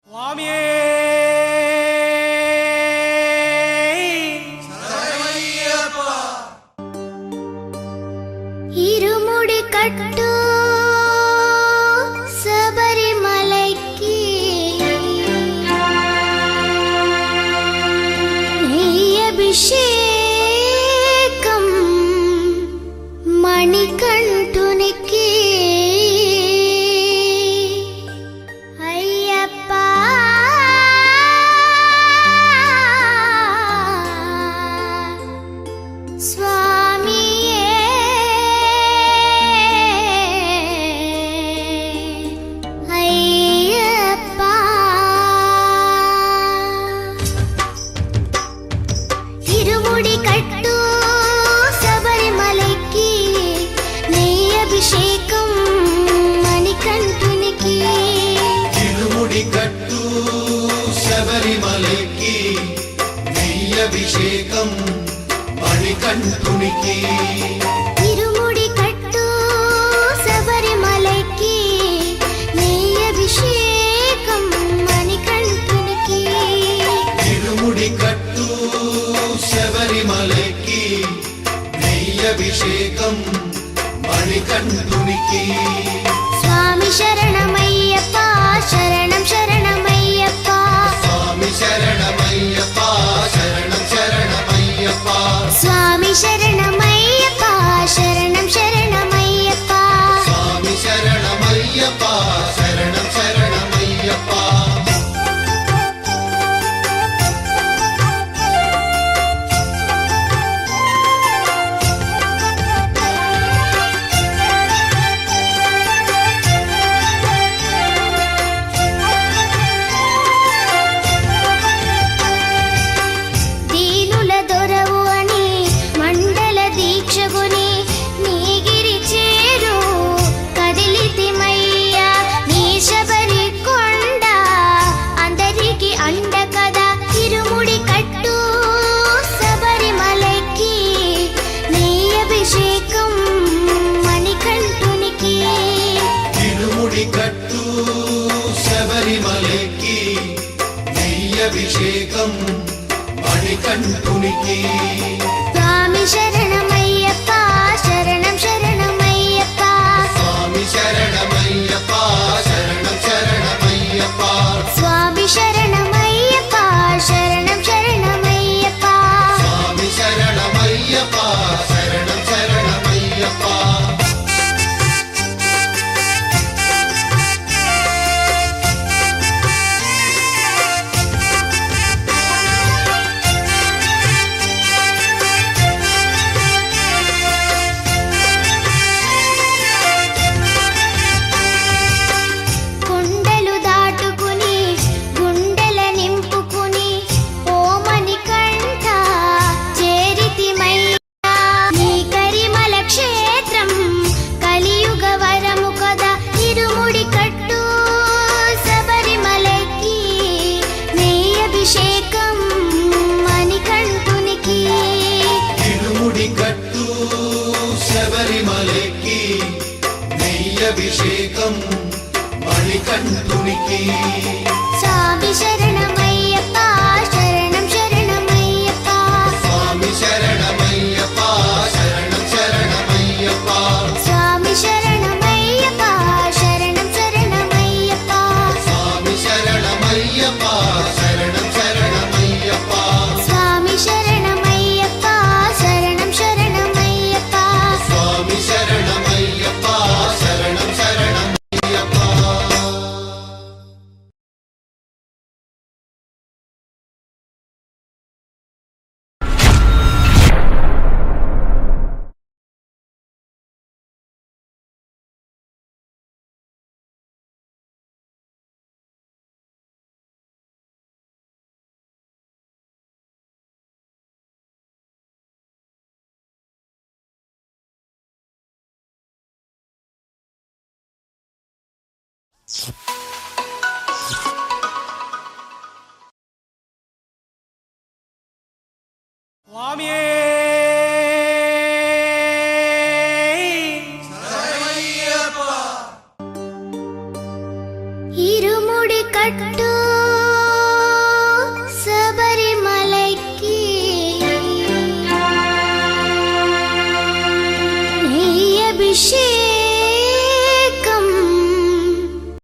స్వామియే ఇరుముడి కట్టు శబరిమలైకి అభిషేకం మణికంఠునికి అయ్యప్ప స్వామియే అయ్యప్ప ఇరుముడి కట్టు శబరిమలైకి నెయ్యి అభిషేకం మణికంఠునికి ఇరుముడి కట్టు శబరిమలైకి నెయ్యి అభిషేకం మణికంఠునికి ఇరుముడి కట్టు శబరిమలైకి నెయ్యి అభిషేకం మణికంఠునికి ఇరుముడి కట్టు శబరిమలైకి నెయ్యి అభిషేకం మణికంఠునికి స్వామి శరణమయ్యప్ప శరణం శరణమయ్యప్ప స్వామి శరణమయ్యప్ప శరణం శరణమయ్యప్ప స్వామి శరణమయ్యప్ప శరణం శరణమయ్యప్ప స్వామి శరణమయ్యప్ప శరణం శరణమయ్యప్ప దీనుల దొరవు అని మండల దీక్షగుని నీగిరి చేరు కదిలితిమయ్యా నీ శబరి కొండ అందరికి అండ కదా ఇరుముడి కట్టు శబరిమలైకి నీ అభిషేకం మణికంఠునికి ఇరుముడి కట్టు శబరిమలైకి నెయ్యి అభిషేకం మణికంఠునికి స్వామి శరణమయ్యప్ప శరణం శరణమయ్యప్ప స్వామి శరణమయ్యప్ప శరణం శరణమయ్యప్ప స్వామి శరణమయ్యప్ప శరణం శరణమయ్యప్ప స్వామి శరణమయ్యప్ప శరణం శరణమయ్యప్ప కొండలు దాటుకుని గుండెల నింపుకుని ఓమని కంఠ చేరితిమయ్యా నీ కరిమల క్షేత్రం కలియుగ వరము కదా ఇరుముడి కట్టు శబరిమలైకి నీ అభిషేకం మణికంఠునికి ఇరుముడి కట్టు శబరిమలైకి నెయ్యి అభిషేకం మణికంఠునికి స్వామి శరణమయ్యప్ప శరణం శరణమయ్యప్ప స్వామి శరణమయ్యప్ప శరణం శరణమయ్యప్ప స్వామి శరణమయ్యప్ప శరణం శరణమయ్యప్ప స్వామి శరణమయ్యప్ప శరణం శరణమయ్యప్ప స్వామి శరణమయ్యప్ప శరణం శరణమయ్యప్ప స్వామి శరణమయ్యప్ప శరణం శరణమయ్యప్ప స్వామియే ఇరుముడి కట్టు శబరిమలైకి నెయ్యి అభిషేకం